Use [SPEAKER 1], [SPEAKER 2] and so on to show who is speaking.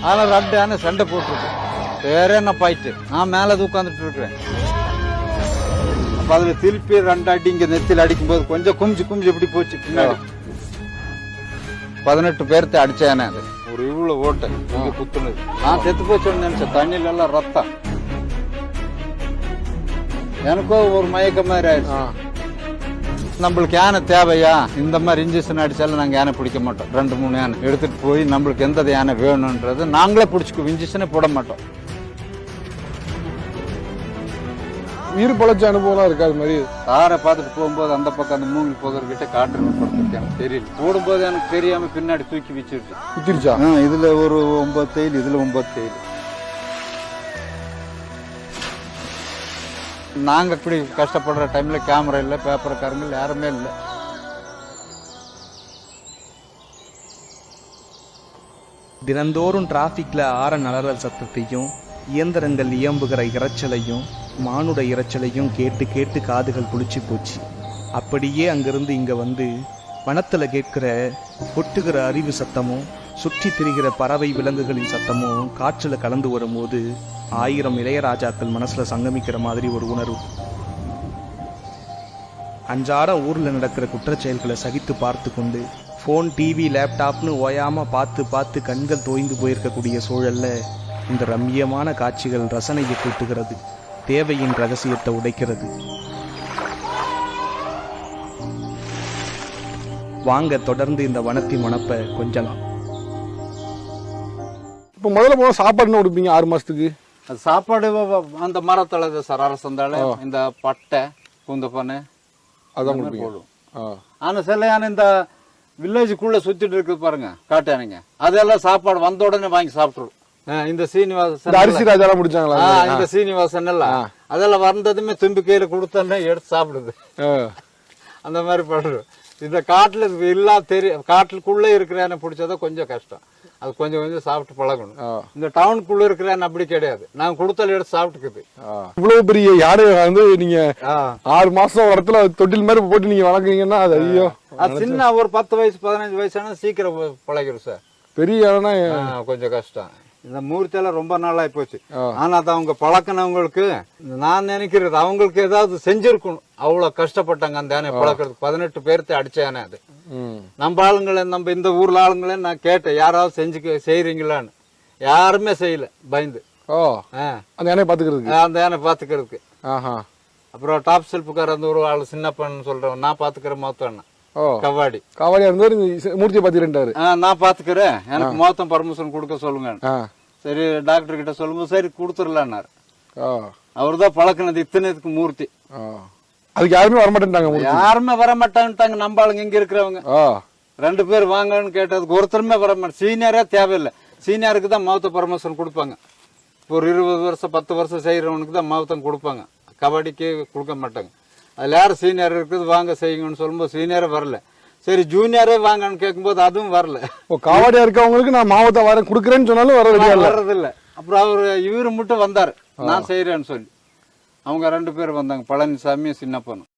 [SPEAKER 1] அதில் 2 யானை சண்டை போட்டுருக்கு. வேற என்ன பாயிட்டு நான் மேலே உட்காந்துட்டு இருக்கிறேன். அப்போ அதில் திருப்பி 2 அடி இங்கே நெத்தியில் அடிக்கும்போது கொஞ்சம் குமிஞ்சு இப்படி போச்சு பின்னாடி. 18 பேர்த்த அடிச்ச யானை அது. ஒரு இவ்வளோ ஓட்டை இங்கே குத்துனது. நான் செத்து போச்சோன்னு நினைச்சேன். தண்ணியில எல்லாம் ரத்தம். எனக்கோ ஒரு மயக்க மாதிரி ஆயிடுச்சு. நம்மளுக்கு யானை தேவையா? இந்த மாதிரி இன்ஜெக்ஷன் அடிச்சாலும் நாங்கள் யானை பிடிக்க மாட்டோம். 2-3 யானை எடுத்துட்டு போய் நம்மளுக்கு எந்த யானை வேணும்ன்றது நாங்களே பிடிச்சிக்குவோம். இன்ஜெக்ஷனே போட மாட்டோம்.
[SPEAKER 2] உயிர் பொழைச்ச அனுபவம்லாம் இருக்காது மாதிரி.
[SPEAKER 1] காரை பார்த்துட்டு போகும்போது அந்த பக்கம் அந்த மூங்கில் போகிறகிட்ட காற்று படுத்துருக்கு. எனக்கு தெரியல. போடும்போது எனக்கு தெரியாம பின்னாடி தூக்கி
[SPEAKER 2] குத்திருச்சா?
[SPEAKER 1] இதுல ஒரு 9 தையல், இதுல 9 தையல். நாங்க இப்படி கஷ்டப்படுற டைம்ல கேமரா இல்ல, பேப்பர்காரங்க யாருமே இல்லை.
[SPEAKER 3] தினந்தோறும் டிராஃபிக்ல ஆரன் அலறல் சத்தத்தையும் இயந்திரங்கள் இயம்புகிற இரைச்சலையும் மானுட இரைச்சலையும் கேட்டு கேட்டு காதுகள் புளிச்சு போச்சு. அப்படியே அங்கிருந்து இங்க வந்து வனத்துல கேட்கிற கொட்டுகிற அறிவு சத்தமும் சுற்றி திரிகிற பறவை விலங்குகளின் சத்தமும் காற்றுல கலந்து வரும்போது 1000 இளையராஜாக்கள் மனசுல சங்கமிக்கிற மாதிரி ஒரு உணர்வு. அன்றாடம் ஊர்ல நடக்கிற குற்றச்செயல்களை சகித்து பார்த்து கொண்டு ஃபோன், டிவி, லேப்டாப்னு ஓயாம பார்த்து கண்கள் தோய்ந்து போயிருக்கக்கூடிய சூழல்ல இந்த ரம்மியமான காட்சிகள் ரசனையை கூட்டுகிறது, தேவையின் ரகசியத்தை உடைக்கிறது. வாங்க தொடர்ந்து இந்த வனத்தின் வனப்பை கொஞ்சலாம்.
[SPEAKER 2] இப்போ முதல்ல போன சாப்பாடு என்ன கொடுப்பீங்க 6 மாசத்துக்கு?
[SPEAKER 1] அது சாப்பாடு அந்த மரத்தலை சார், அரசந்தாழை, இந்த பட்டை, பூந்தப்பனை
[SPEAKER 2] அதான் போடும்.
[SPEAKER 1] ஆனா சில யானை இந்த வில்லேஜுக்குள்ள சுத்திட்டு இருக்குது பாருங்க, காட்டு யானைங்க, அதெல்லாம் சாப்பாடு வந்த உடனே வாங்கி சாப்பிட்டுரும். இந்த சீனிவாசன்,
[SPEAKER 2] அரிசி ராஜா முடிச்சாங்களா?
[SPEAKER 1] இந்த சீனிவாசன் எல்லாம் அதெல்லாம் வந்ததுமே தும்பி கையில கொடுத்தோன்னே எடுத்து சாப்பிடுது. அந்த மாதிரி பண்றோம். இந்த காட்டுல இல்லா காட்டுக்குள்ள இருக்கிற பிடிச்சதா கொஞ்சம் கஷ்டம். அது கொஞ்சம் சாப்பிட்டு பழகணும். இந்த டவுனுக்குள்ள இருக்கிற அப்படி கிடையாது. நான் கொடுத்தாலும் எடுத்து சாப்பிட்டுக்குது.
[SPEAKER 2] இவ்வளவு பெரிய யானை வந்து நீங்க 6 மாசம் ஒரு இடத்துல தொட்டில் மாதிரி போட்டு நீங்க வளர்க்குறீங்கன்னா அது ஐயோ,
[SPEAKER 1] அது சின்ன ஒரு 10 வயசு 15 வயசான சீக்கிரம் பழகிடும் சார்.
[SPEAKER 2] பெரிய யானை
[SPEAKER 1] கொஞ்சம் கஷ்டம். இந்த மூர்த்தியெல்லாம் ரொம்ப நாளாகி போச்சு. ஆனா அது அவங்க பழக்கினவங்களுக்கு நான் நினைக்கிறது அவங்களுக்கு ஏதாவது செஞ்சிருக்கணும். அவ்வளவு கஷ்டப்பட்டாங்க அந்த யானை பழக்கிறதுக்கு. 18 பேர்த்த அடிச்ச யானை அது. நம்ம ஆளுங்களை, நம்ம இந்த ஊர்ல ஆளுங்களே நான் கேட்டேன், யாராவது செய்யறீங்களான்னு. யாருமே செய்யல, பயந்து.
[SPEAKER 2] அந்த யானை
[SPEAKER 1] பாத்துக்கிறதுக்கு. அப்புறம் டாப் செல்ஃபுக்கார அந்த ஒரு ஆளு சின்னப்பன்னு சொல்றேன், நான் பாத்துக்கிறேன் மொத்தம் கவாடி
[SPEAKER 2] மூர்த்தியை பாத்துக்கிட்டாரு.
[SPEAKER 1] நான் பாத்துக்கிறேன், எனக்கு மொத்தம் பர்மிஷன் கொடுக்க சொல்லுங்க. சரி டாக்டர் கிட்ட சொல்லும்போது சரி கொடுத்துடலான்னாரு. அவர்தான் பழக்கினது இத்தனைக்கு மூர்த்தி.
[SPEAKER 2] அதுக்கு யாருமே வரமாட்டாங்க.
[SPEAKER 1] நம்ம ஆளுங்க இங்க இருக்கிறவங்க 2 பேர் வாங்கன்னு கேட்டதுக்கு ஒருத்தருமே வரமாட்டேன். சீனியரே தேவையில்லை. சீனியருக்கு தான் மௌத்த பர்மிஷன் கொடுப்பாங்க. ஒரு 20 வருஷம் 10 வருஷம் செய்யறவனுக்கு தான் மௌத்தம் கொடுப்பாங்க. கபடிக்கு கொடுக்க மாட்டாங்க. அதுல யாரும் சீனியர் இருக்குது வாங்க செய்யுங்கன்னு சொல்லும்போது சீனியரே வரல. சரி ஜூனியரே வாங்கன்னு கேட்கும்போது அதுவும் வரல.
[SPEAKER 2] காவடியா இருக்கவங்களுக்கு நான் மாவட்டம் வர கொடுக்குறேன்னு சொன்னாலும்
[SPEAKER 1] வர்றதில்ல. அப்புறம் இவரு மட்டும் வந்தாரு, நான் செய்யறேன்னு சொல்லி. அவங்க 2 பேர் வந்தாங்க, பழனிசாமி சின்னப்பனும்.